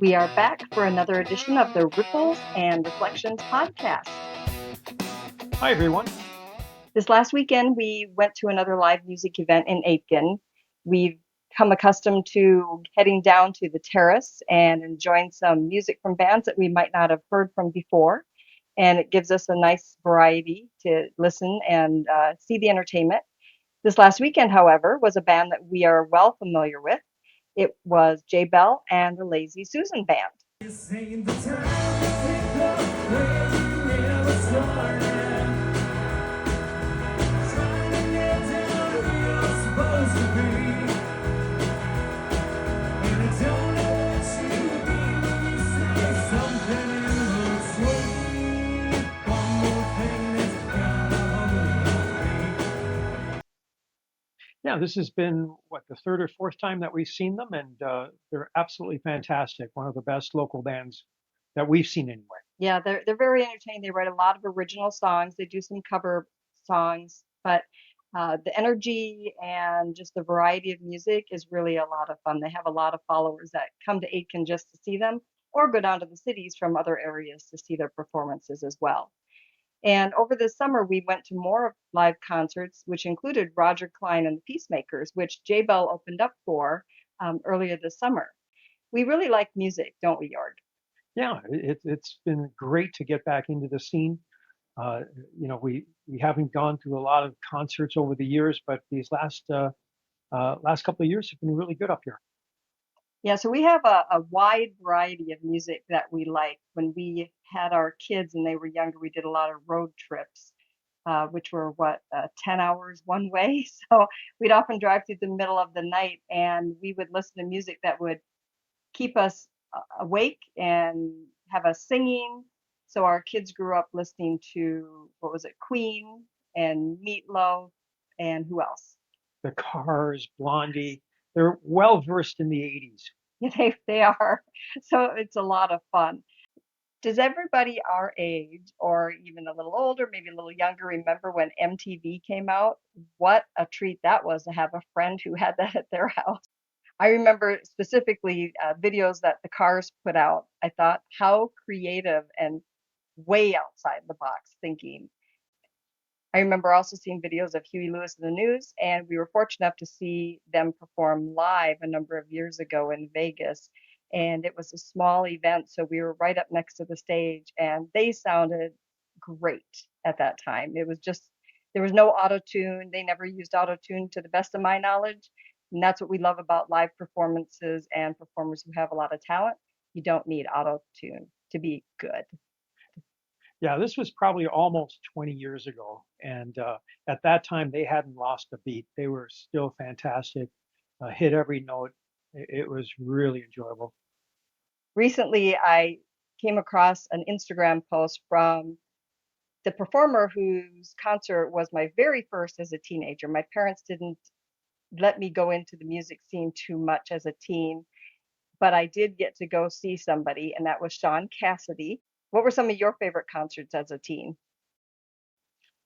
We are back for another edition of the Ripples and Reflections podcast. Hi, everyone. This last weekend, we went to another live music event in Aitkin. We've come accustomed to heading down to the terrace and enjoying some music from bands that we might not have heard from before. And it gives us a nice variety to listen and see the entertainment. This last weekend, however, was a band that we are well familiar with. It was Jay Bell and the Lazy Susan Band. Yeah, this has been the third or fourth time that we've seen them, and they're absolutely fantastic. One of the best local bands that we've seen anyway. Yeah, they're very entertaining. They write a lot of original songs. They do some cover songs, but the energy and just the variety of music is really a lot of fun. They have a lot of followers that come to Aitkin just to see them, or go down to the cities from other areas to see their performances as well. And over the summer, we went to more live concerts, which included Roger Clyne and the Peacemakers, which Jay Bell opened up for earlier this summer. We really like music, don't we, Jorg? Yeah, it's been great to get back into the scene. Uh, we haven't gone to a lot of concerts over the years, but these last couple of years have been really good up here. Yeah, so we have a wide variety of music that we like. When we had our kids and they were younger, we did a lot of road trips, which were 10 hours one way. So we'd often drive through the middle of the night and we would listen to music that would keep us awake and have us singing. So our kids grew up listening to, what was it, Queen and Meatloaf and who else? The Cars, Blondie, they're well versed in the 80s. They are. So it's a lot of fun. Does everybody our age, or even a little older, maybe a little younger, remember when MTV came out? What a treat that was to have a friend who had that at their house. I remember specifically videos that the Cars put out. I thought, how creative and way outside the box thinking. I remember also seeing videos of Huey Lewis and the News, and we were fortunate enough to see them perform live a number of years ago in Vegas. And it was a small event, so we were right up next to the stage, and they sounded great at that time. It was just, there was no auto tune. They never used auto tune to the best of my knowledge. And that's what we love about live performances and performers who have a lot of talent. You don't need auto tune to be good. Yeah, this was probably almost 20 years ago, and at that time they hadn't lost a beat. They were still fantastic, hit every note. It was really enjoyable. Recently, I came across an Instagram post from the performer whose concert was my very first as a teenager. My parents didn't let me go into the music scene too much as a teen, but I did get to go see somebody, and that was Sean Cassidy. What were some of your favorite concerts as a teen?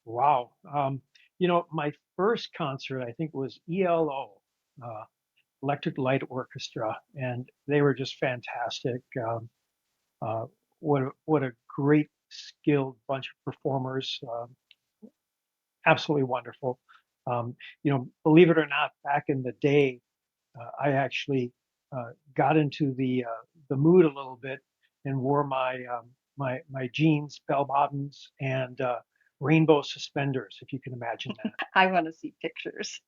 Wow. My first concert I think was ELO, uh, Electric Light Orchestra, and they were just fantastic. Uh, what a great skilled bunch of performers. Absolutely wonderful. Believe it or not, back in the day, I actually got into the mood a little bit and wore my jeans, bell bottoms, and rainbow suspenders, if you can imagine that. I want to see pictures.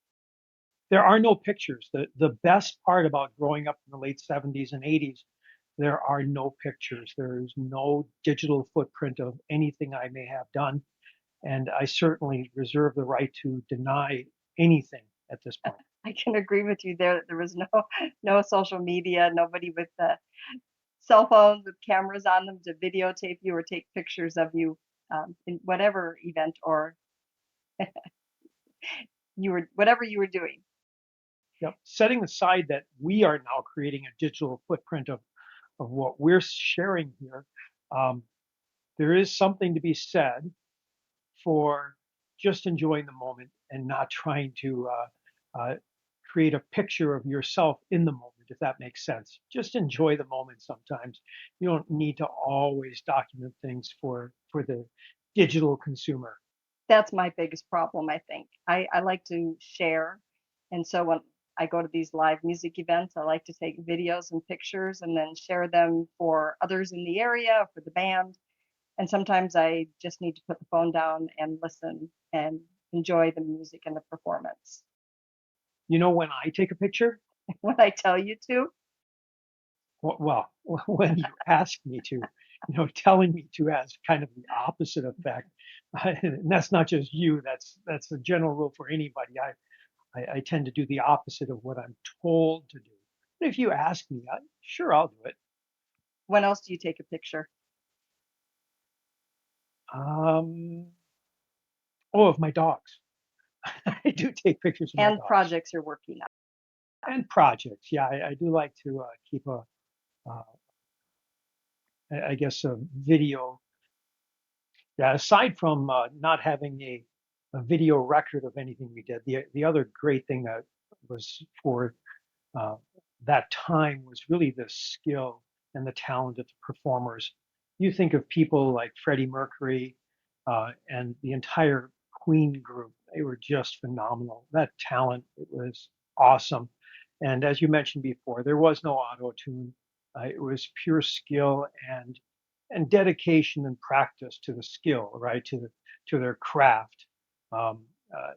There are no pictures. The best part about growing up in the late 70s and 80s, there are no pictures. There is no digital footprint of anything I may have done. And I certainly reserve the right to deny anything at this point. I can agree with you there. There was no social media, nobody with cell phones with cameras on them to videotape you or take pictures of you in whatever event or you were whatever you were doing. Setting aside that we are now creating a digital footprint of what we're sharing here, um, there is something to be said for just enjoying the moment and not trying to create a picture of yourself in the moment. if that makes sense. Just enjoy the moment sometimes. You don't need to always document things for the digital consumer. That's my biggest problem, I think. I like to share. And so when I go to these live music events, I like to take videos and pictures and then share them for others in the area, for the band. And sometimes I just need to put the phone down and listen and enjoy the music and the performance. You know, when I take a picture, When I tell you to, well, when you ask me to, telling me to has kind of the opposite effect. And that's not just you. That's a general rule for anybody. I tend to do the opposite of what I'm told to do. But if you ask me, sure, I'll do it. when else do you take a picture? Um, oh, of my dogs. I do take pictures of my And dogs projects you're working on. and projects. Yeah, I do like to keep uh, I guess, a video. Yeah, aside from not having a video record of anything we did, the other great thing that was for uh, that time was really the skill and the talent of the performers. You think of people like Freddie Mercury and the entire Queen group, they were just phenomenal. That talent, it was awesome. And as you mentioned before, there was no auto tune. It was pure skill and dedication and practice to the skill, right? To their craft. Um, uh,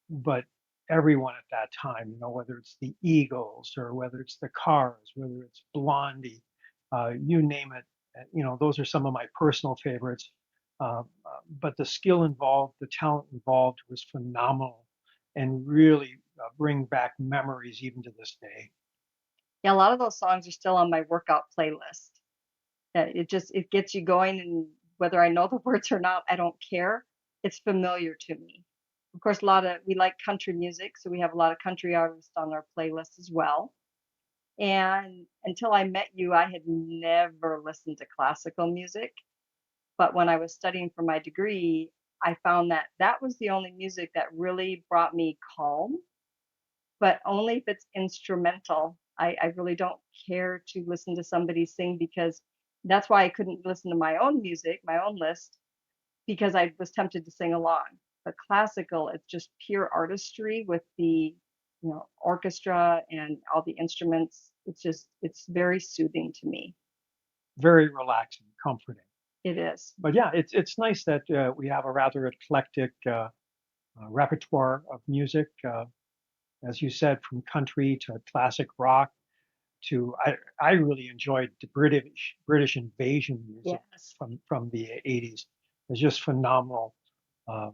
but everyone at that time, whether it's the Eagles or whether it's the Cars, whether it's Blondie, you name it, those are some of my personal favorites. But the skill involved, the talent involved was phenomenal and really bring back memories even to this day. Yeah, a lot of those songs are still on my workout playlist. It gets you going, and whether I know the words or not, I don't care. It's familiar to me. Of course, a lot of we like country music, so we have a lot of country artists on our playlist as well. And until I met you, I had never listened to classical music. But when I was studying for my degree, I found that that was the only music that really brought me calm, but only if it's instrumental. I really don't care to listen to somebody sing because that's why I couldn't listen to my own music, my own list, because I was tempted to sing along. But classical, it's just pure artistry with the orchestra and all the instruments. It's very soothing to me. Very relaxing, comforting. It is. But yeah, it's nice that we have a rather eclectic repertoire of music. As you said, from country to classic rock to I really enjoyed the British invasion music Yes. from the 80s. It's just phenomenal. Um,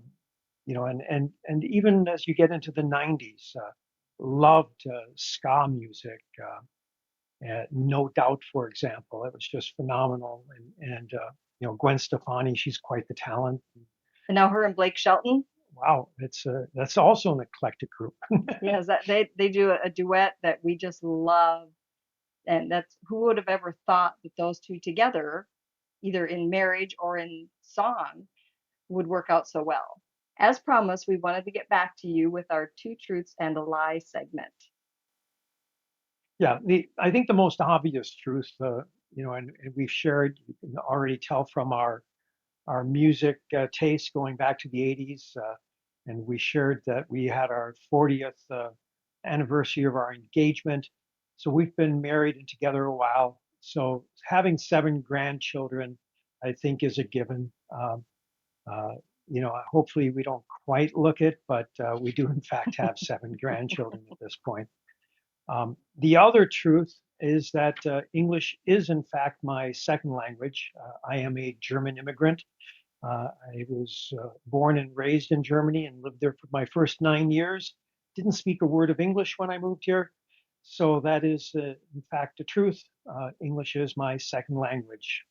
and even as you get into the 90s, loved ska music. No Doubt, for example, it was just phenomenal. And Gwen Stefani, she's quite the talent. And now her and Blake Shelton. Wow, that's also an eclectic group. Yes, that they do a duet that we just love. And that's who would have ever thought that those two together, either in marriage or in song, would work out so well. As promised, we wanted to get back to you with our two truths and a lie segment. Yeah, I think the most obvious truth, and we've shared, you can already tell from our music taste going back to the 80s, and we shared that we had our 40th anniversary of our engagement. So we've been married and together a while. So having 7 grandchildren, I think, is a given. Uh, hopefully we don't quite look it, but we do in fact have 7 grandchildren at this point. The other truth is that English is, in fact, my second language. I am a German immigrant. I was born and raised in Germany and lived there for my first 9 years. Didn't speak a word of English when I moved here. So that is, in fact, the truth. English is my second language.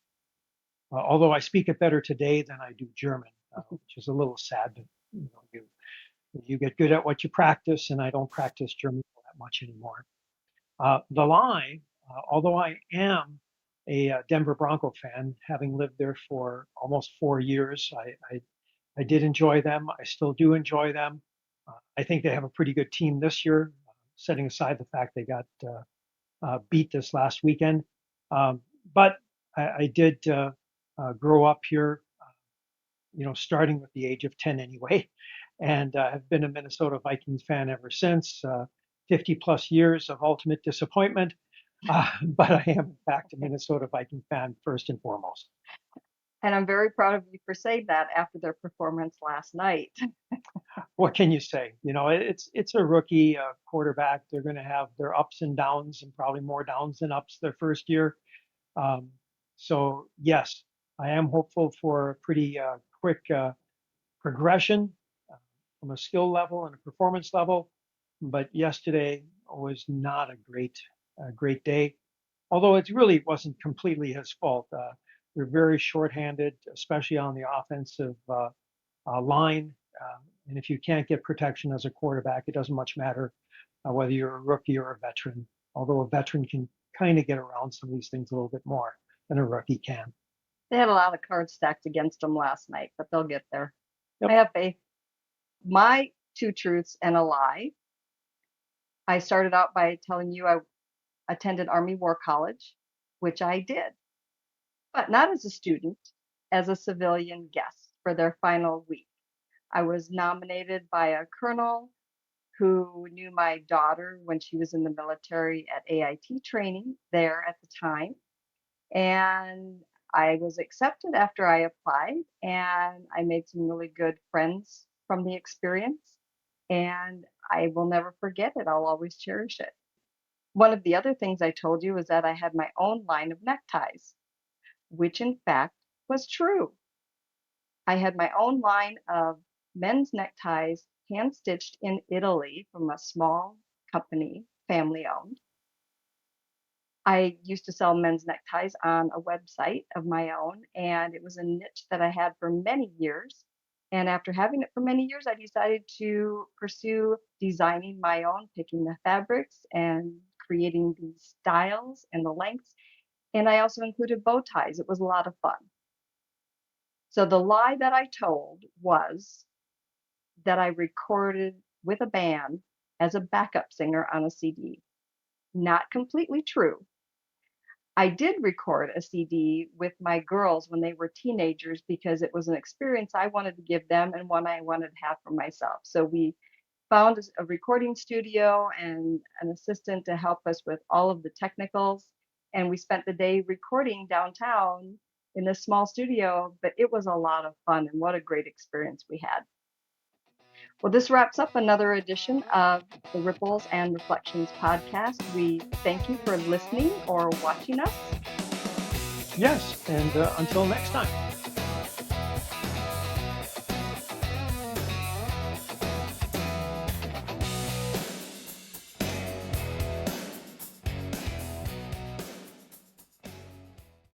Although I speak it better today than I do German, which is a little sad. But you get good at what you practice, and I don't practice German that much anymore. The lie, although I am a Denver Bronco fan, having lived there for almost 4 years, I did enjoy them. I still do enjoy them. I think they have a pretty good team this year, setting aside the fact they got beat this last weekend. Um, but I did grow up here, starting with the age of 10 anyway, and have been a Minnesota Vikings fan ever since. 50 plus years of ultimate disappointment, but I am in fact a Minnesota Viking fan first and foremost. And I'm very proud of you for saying that after their performance last night. What can you say? It's a rookie quarterback. They're going to have their ups and downs, and probably more downs than ups their first year. Um, so yes, I am hopeful for a pretty quick progression uh, from a skill level and a performance level. But yesterday was not a great day. Although it really wasn't completely his fault. We're very shorthanded, especially on the offensive line. And if you can't get protection as a quarterback, it doesn't much matter whether you're a rookie or a veteran. Although a veteran can kind of get around some of these things a little bit more than a rookie can. They had a lot of cards stacked against them last night, but they'll get there. I Yep. have faith. My two truths and a lie. I started out by telling you I attended Army War College, which I did, but not as a student, as a civilian guest for their final week. I was nominated by a colonel who knew my daughter when she was in the military at AIT training there at the time. And I was accepted after I applied, and I made some really good friends from the experience. And I will never forget it. I'll always cherish it. One of the other things I told you was that I had my own line of neckties, which in fact was true. I had my own line of men's neckties hand stitched in Italy from a small company, family owned. I used to sell men's neckties on a website of my own, and it was a niche that I had for many years. And after having it for many years, I decided to pursue designing my own, picking the fabrics and creating the styles and the lengths. And I also included bow ties. It was a lot of fun. So the lie that I told was that I recorded with a band as a backup singer on a CD. Not completely true. I did record a CD with my girls when they were teenagers because it was an experience I wanted to give them and one I wanted to have for myself. So we found a recording studio and an assistant to help us with all of the technicals. And we spent the day recording downtown in this small studio, but it was a lot of fun and what a great experience we had. Well, this wraps up another edition of the Ripples and Reflections podcast. We thank you for listening or watching us. Yes, and until next time.